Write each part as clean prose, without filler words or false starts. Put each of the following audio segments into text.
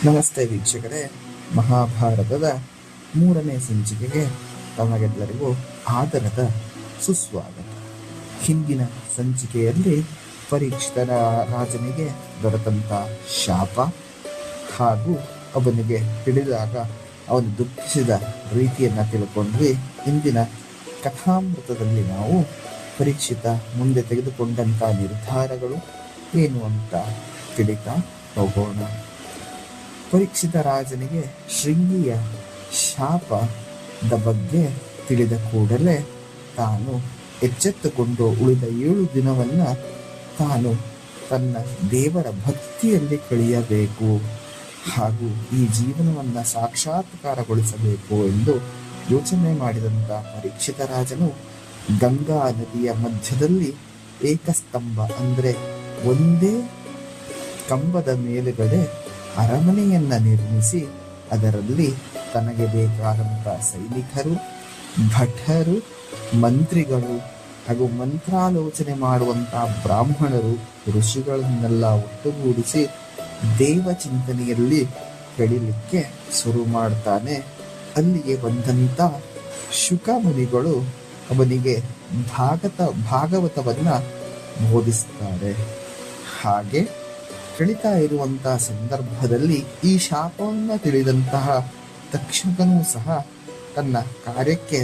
ನಮಸ್ತೆ ವೀಕ್ಷಕರೇ, ಮಹಾಭಾರತದ 3ನೇ ಸಂಚಿಕೆಗೆ ತಮಗೆಲ್ಲರಿಗೂ ಆದರದ ಸುಸ್ವಾಗತ. ಹಿಂದಿನ ಸಂಚಿಕೆಯಲ್ಲಿ ಪರೀಕ್ಷಿತ ರಾಜನಿಗೆ ದೊರೆತಂಥ ಶಾಪ ಹಾಗೂ ಅವನಿಗೆ ತಿಳಿದಾಗ ಅವನು ದುಃಖಿಸಿದ ರೀತಿಯನ್ನು ತಿಳ್ಕೊಂಡ್ವಿ. ಇಂದಿನ ಕಥಾಮೃತದಲ್ಲಿ ನಾವು ಪರೀಕ್ಷಿತ ಮುಂದೆ ತೆಗೆದುಕೊಂಡಂಥ ನಿರ್ಧಾರಗಳು ಏನು ಅಂತ ತಿಳಿತಾ ಹೋಗೋಣ. ಪರೀಕ್ಷಿತ ರಾಜನಿಗೆ ಶೃಂಗಿಯ ಶಾಪದ ಬಗ್ಗೆ ತಿಳಿದ ಕೂಡಲೇ ತಾನು ಎಚ್ಚೆತ್ತುಕೊಂಡು ಉಳಿದ 7 ದಿನವನ್ನು ತಾನು ತನ್ನ ದೇವರ ಭಕ್ತಿಯಲ್ಲಿ ಕಳೆಯಬೇಕು ಹಾಗೂ ಈ ಜೀವನವನ್ನು ಸಾಕ್ಷಾತ್ಕಾರಗೊಳಿಸಬೇಕು ಎಂದು ಯೋಚನೆ ಮಾಡಿದಂಥ ಪರೀಕ್ಷಿತ ರಾಜನು ಗಂಗಾ ನದಿಯ ಮಧ್ಯದಲ್ಲಿ ಏಕಸ್ತಂಭ ಅಂದರೆ ಒಂದೇ ಕಂಬದ ಮೇಲುಗಡೆ ಅರಮನೆಯನ್ನ ನಿರ್ಮಿಸಿ ಅದರಲ್ಲಿ ತನಗೆ ಬೇಕಾದಂಥ ಸೈನಿಕರು, ಭಟರು, ಮಂತ್ರಿಗಳು ಹಾಗೂ ಮಂತ್ರಾಲೋಚನೆ ಮಾಡುವಂಥ ಬ್ರಾಹ್ಮಣರು, ಋಷಿಗಳನ್ನೆಲ್ಲ ಒಟ್ಟುಗೂಡಿಸಿ ದೇವಚಿಂತನೆಯಲ್ಲಿ ಕಳೀಲಿಕ್ಕೆ ಶುರು ಮಾಡ್ತಾನೆ. ಅಲ್ಲಿಗೆ ಬಂದಂಥ ಶುಕ ಮುನಿಗಳು ಅವನಿಗೆ ಭಾಗವತವನ್ನ ಬೋಧಿಸ್ತಾರೆ. ಹಾಗೆ ಕಳೀತಾ ಇರುವಂತಹ ಸಂದರ್ಭದಲ್ಲಿ ಈ ಶಾಪವನ್ನು ತಿಳಿದಂತಹ ತಕ್ಷಕನೂ ಸಹ ತನ್ನ ಕಾರ್ಯಕ್ಕೆ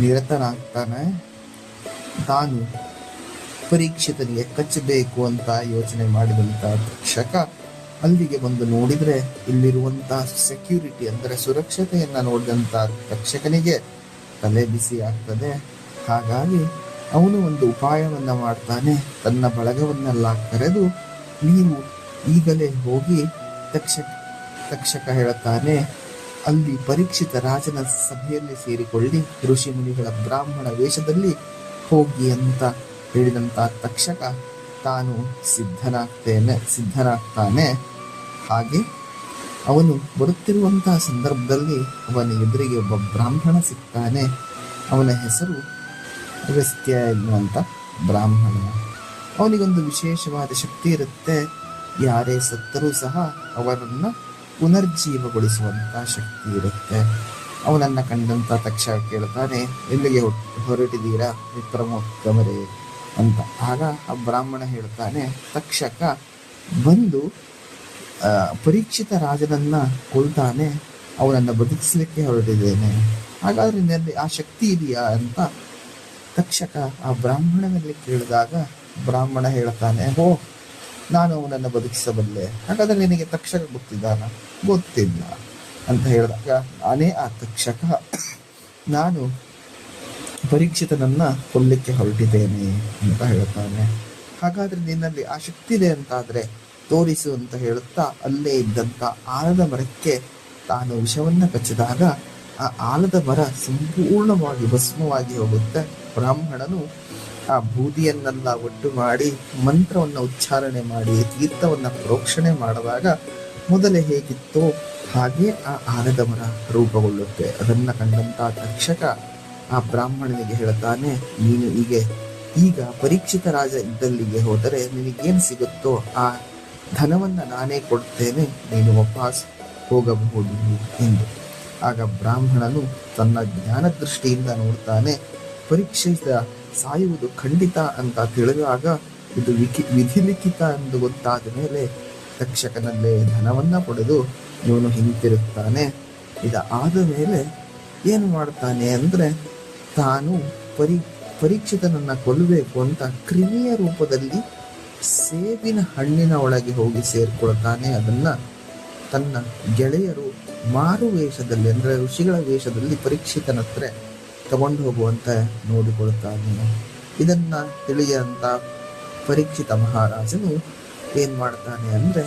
ನಿರತನಾಗ್ತಾನೆ. ತಾನು ಪರೀಕ್ಷಿತನಿಗೆ ಕಚ್ಚಬೇಕು ಅಂತ ಯೋಚನೆ ಮಾಡಿದಂಥ ತಕ್ಷಕ ಅಲ್ಲಿಗೆ ಬಂದು ನೋಡಿದರೆ ಇಲ್ಲಿರುವಂತಹ ಸೆಕ್ಯೂರಿಟಿ ಅಂದರೆ ಸುರಕ್ಷತೆಯನ್ನು ನೋಡಿದಂಥ ತಕ್ಷಕನಿಗೆ ತಲೆ ಬಿಸಿ ಆಗ್ತದೆ. ಹಾಗಾಗಿ ಅವನು ಒಂದು ಉಪಾಯವನ್ನು ಮಾಡ್ತಾನೆ. ತನ್ನ ಬಳಗವನ್ನೆಲ್ಲ ಕರೆದು, ನೀವು ಈಗಲೇ ಹೋಗಿ ತಕ್ಷಕ ಹೇಳುತ್ತಾನೆ, ಅಲ್ಲಿ ಪರೀಕ್ಷಿತ ರಾಜನ ಸಭೆಯಲ್ಲಿ ಸೇರಿಕೊಳ್ಳಿ, ಋಷಿ ಮುನಿಗಳ ಬ್ರಾಹ್ಮಣ ವೇಷದಲ್ಲಿ ಹೋಗಿ ಅಂತ ಹೇಳಿದಂಥ ತಕ್ಷಕ ತಾನು ಸಿದ್ಧನಾಗ್ತಾನೆ. ಹಾಗೆ ಅವನು ಬರುತ್ತಿರುವಂತಹ ಸಂದರ್ಭದಲ್ಲಿ ಅವನ ಎದುರಿಗೆ ಒಬ್ಬ ಬ್ರಾಹ್ಮಣ ಸಿಗ್ತಾನೆ. ಅವನ ಹೆಸರು ಅಗಸ್ತ್ಯ ಎನ್ನುವಂಥ ಬ್ರಾಹ್ಮಣ. ಅವನಿಗೊಂದು ವಿಶೇಷವಾದ ಶಕ್ತಿ ಇರುತ್ತೆ. ಯಾರೇ ಸತ್ತರೂ ಸಹ ಅವರನ್ನು ಪುನರ್ಜೀವಗೊಳಿಸುವಂಥ ಶಕ್ತಿ ಇರುತ್ತೆ. ಅವನನ್ನು ಕಂಡಂಥ ತಕ್ಷಕ ಕೇಳ್ತಾನೆ, ಎಲ್ಲಿಗೆ ಹೊರಟಿದ್ದೀರಾ ವಿಪ್ರಮೋತ್ತಮರೇ ಅಂತ. ಆಗ ಆ ಬ್ರಾಹ್ಮಣ ಹೇಳ್ತಾನೆ, ತಕ್ಷಕ ಬಂದು ಪರೀಕ್ಷಿತ ರಾಜನನ್ನ ಕೊಲ್ತಾನೆ, ಅವನನ್ನು ಬದುಕಿಸಲಿಕ್ಕೆ ಹೊರಟಿದ್ದೇನೆ. ಹಾಗಾದ್ರೆ ನಿನ್ನಲ್ಲಿ ಆ ಶಕ್ತಿ ಇದೆಯಾ ಅಂತ ತಕ್ಷಕ ಆ ಬ್ರಾಹ್ಮಣನಲ್ಲಿ ಕೇಳಿದಾಗ ಬ್ರಾಹ್ಮಣ ಹೇಳ್ತಾನೆ, ನಾನು ಅವನನ್ನು ಬದುಕಿಸಬಲ್ಲೆ. ಹಾಗಾದ್ರೆ ನಿನಗೆ ತಕ್ಷಕ ಗೊತ್ತಿದ್ದಾನ? ಗೊತ್ತಿಲ್ಲ ಅಂತ ಹೇಳಿದಾಗ, ನಾನೇ ಆ ತಕ್ಷಕ, ನಾನು ಪರೀಕ್ಷಿತನನ್ನ ಕೊಲ್ಲಿಕ್ಕೆ ಹೊರಟಿದ್ದೇನೆ ಅಂತ ಹೇಳ್ತಾನೆ. ಹಾಗಾದ್ರೆ ನಿನ್ನಲ್ಲಿ ಆ ಶಕ್ತಿ ಇದೆ ಅಂತಾದ್ರೆ ತೋರಿಸು ಅಂತ ಹೇಳುತ್ತಾ ಅಲ್ಲೇ ಇದ್ದಂಥ ಆಲದ ಮರಕ್ಕೆ ತಾನು ವಿಷವನ್ನ ಕಚ್ಚಿದಾಗ ಆ ಆಲದ ಮರ ಸಂಪೂರ್ಣವಾಗಿ ಭಸ್ಮವಾಗಿ ಹೋಗುತ್ತೆ. ಬ್ರಾಹ್ಮಣನು ಆ ಬೂದಿಯನ್ನೆಲ್ಲ ಒಟ್ಟು ಮಾಡಿ ಮಂತ್ರವನ್ನು ಉಚ್ಚಾರಣೆ ಮಾಡಿ ತೀರ್ಥವನ್ನು ಪ್ರೋಕ್ಷಣೆ ಮಾಡುವಾಗ ಮೊದಲೇ ಹೇಗಿತ್ತೋ ಹಾಗೆ ಆ ಆಲದ ಮರ ರೂಪುಗೊಳ್ಳುತ್ತೆ. ಅದನ್ನ ಕಂಡಂತ ತಕ್ಷಕ ಆ ಬ್ರಾಹ್ಮಣನಿಗೆ ಹೇಳ್ತಾನೆ, ನೀನು ಈಗ ಪರೀಕ್ಷಿತ ರಾಜ ಇದ್ದಲ್ಲಿಗೆ ಹೋದರೆ ನಿನಗೇನು ಸಿಗುತ್ತೋ ಆ ಧನವನ್ನ ನಾನೇ ಕೊಡ್ತೇನೆ, ನೀನು ವಾಪಸ್ ಹೋಗಬಹುದು ಎಂದು. ಆಗ ಬ್ರಾಹ್ಮಣನು ತನ್ನ ಜ್ಞಾನ ದೃಷ್ಟಿಯಿಂದ ನೋಡ್ತಾನೆ. ಪರೀಕ್ಷಿತ ಸಾಯುವುದು ಖಂಡಿತ ಅಂತ ತಿಳಿದಾಗ ಇದು ವಿಧಿಲಿಖಿತ ಎಂದು ಗೊತ್ತಾದ ಮೇಲೆ ತಕ್ಷಕನಲ್ಲೇ ಧನವನ್ನ ಪಡೆದು ಇವನು ಹಿಂತಿರುತ್ತಾನೆ. ಇದಾದ ಮೇಲೆ ಏನು ಮಾಡ್ತಾನೆ ಅಂದ್ರೆ, ತಾನು ಪರೀಕ್ಷಿತನನ್ನ ಕೊಲ್ಲಬೇಕು ಅಂತ ಕ್ರಿಮಿಯ ರೂಪದಲ್ಲಿ ಸೇಬಿನ ಹಣ್ಣಿನ ಒಳಗೆ ಹೋಗಿ ಸೇರ್ಕೊಳ್ತಾನೆ. ಅದನ್ನ ತನ್ನ ಗೆಳೆಯರು ಮಾರು ವೇಷದಲ್ಲಿ ಅಂದರೆ ಋಷಿಗಳ ವೇಷದಲ್ಲಿ ಪರೀಕ್ಷಿತನ ಹತ್ರ ತಗೊಂಡು ಹೋಗುವಂತ ನೋಡಿಕೊಳ್ತಾನೆ. ಇದನ್ನ ತಿಳಿಯಂತ ಪರೀಕ್ಷಿತ ಮಹಾರಾಜನು ಏನ್ ಮಾಡ್ತಾನೆ ಅಂದ್ರೆ,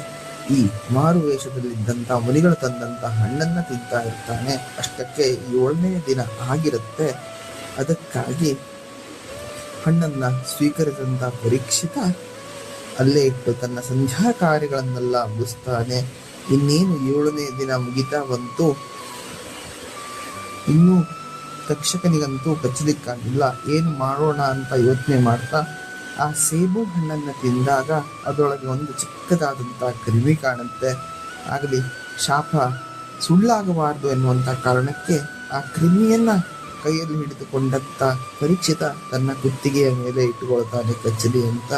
ಈ ಮಾರು ವೇಷದಲ್ಲಿದ್ದಂಥ ಮುನಿಗಳು ತಂದಂತ ಹಣ್ಣನ್ನ ತಿಂತಾ ಇರ್ತಾನೆ. ಅಷ್ಟಕ್ಕೆ 7ನೇ ದಿನ ಆಗಿರುತ್ತೆ. ಅದಕ್ಕಾಗಿ ಹಣ್ಣನ್ನ ಸ್ವೀಕರಿಸಿದಂತ ಪರೀಕ್ಷಿತ ಅಲ್ಲೇ ಇಟ್ಟು ತನ್ನ ಸಂಧ್ಯಾ ಕಾರ್ಯಗಳನ್ನೆಲ್ಲ ಮುಗಿಸ್ತಾನೆ. ಇನ್ನೇನು 7ನೇ ದಿನ ಮುಗಿತಾ ಬಂತು. ಇನ್ನು ತಕ್ಷಕನಿಗಂತೂ ಕಚ್ಚಲಿಕ್ಕಾಗಿಲ್ಲ. ಏನು ಮಾಡೋಣ ಅಂತ ಯೋಚನೆ ಮಾಡ್ತಾ ಆ ಸೇಬು ಹಣ್ಣನ್ನು ತಿಂದಾಗ ಅದರೊಳಗೆ ಒಂದು ಚಿಕ್ಕದಾದಂಥ ಕ್ರಿಮಿ ಕಾಣುತ್ತೆ. ಆಗಲಿ ಶಾಪ ಸುಳ್ಳಾಗಬಾರದು ಎನ್ನುವಂಥ ಕಾರಣಕ್ಕೆ ಆ ಕ್ರಿಮಿಯನ್ನ ಕೈಯಲ್ಲಿ ಹಿಡಿದುಕೊಂಡಂತ ಪರೀಕ್ಷಿತ ತನ್ನ ಕುತ್ತಿಗೆಯ ಮೇಲೆ ಇಟ್ಟುಕೊಳ್ತಾನೆ ಕಚ್ಚಲಿ ಅಂತ.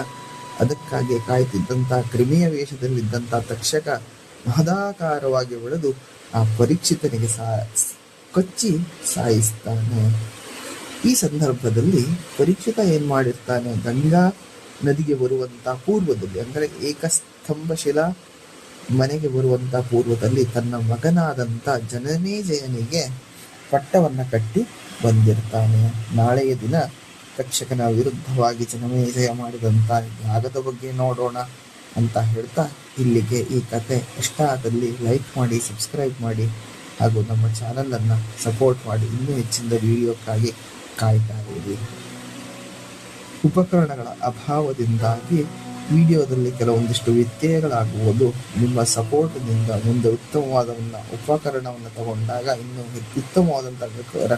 ಅದಕ್ಕಾಗಿ ಕಾಯ್ತಿದ್ದಂತ ಕ್ರಿಮಿಯ ವೇಷದಲ್ಲಿದ್ದಂತ ತಕ್ಷಕ ಮಹದಾಕಾರವಾಗಿ ಬೆಳೆದು ಆ ಪರೀಕ್ಷಿತನಿಗೆ ಕಚ್ಚಿ ಸಾಯಿಸ್ತಾನೆ. ಈ ಸಂದರ್ಭದಲ್ಲಿ ಪರೀಕ್ಷಿತ ಏನ್ ಮಾಡಿರ್ತಾನೆ, ಗಂಗಾ ನದಿಗೆ ಬರುವಂತ ಪೂರ್ವದಲ್ಲಿ ಅಂದರೆ ಏಕಸ್ತಂಭಶಿಲಾ ಮನೆಗೆ ಬರುವಂತ ಪೂರ್ವದಲ್ಲಿ ತನ್ನ ಮಗನಾದಂತ ಜನಮೇಜಯನಿಗೆ ಪಟ್ಟವನ್ನ ಕಟ್ಟಿ ಬಂದಿರ್ತಾನೆ. ನಾಳೆಯ ದಿನ ತಕ್ಷಕನ ವಿರುದ್ಧವಾಗಿ ಜನಮೇಜಯ ಮಾಡಿದಂತ ಯಾಗದ ಬಗ್ಗೆ ನೋಡೋಣ ಅಂತ ಹೇಳ್ತಾ ಇಲ್ಲಿಗೆ ಈ ಕತೆ ಇಷ್ಟ ಆದಲ್ಲಿ ಲೈಕ್ ಮಾಡಿ, ಸಬ್ಸ್ಕ್ರೈಬ್ ಮಾಡಿ ಹಾಗೂ ನಮ್ಮ ಚಾನಲ್ ಅನ್ನ ಸಪೋರ್ಟ್ ಮಾಡಿ. ಇನ್ನೂ ಹೆಚ್ಚಿನ ವಿಡಿಯೋಕ್ಕಾಗಿ ಕಾಯ್ತಾ ಇರಿ. ಉಪಕರಣಗಳ ಅಭಾವದಿಂದಾಗಿ ವಿಡಿಯೋದಲ್ಲಿ ಕೆಲವೊಂದಿಷ್ಟು ವ್ಯತ್ಯಯಗಳಾಗುವುದು. ನಿಮ್ಮ ಸಪೋರ್ಟ್ನಿಂದ ಮುಂದೆ ಉತ್ತಮವಾದ ಉಪಕರಣವನ್ನು ತಗೊಂಡಾಗ ಇನ್ನೂ ಉತ್ತಮವಾದಂತಹ ರೆಕಾರ್ಡ್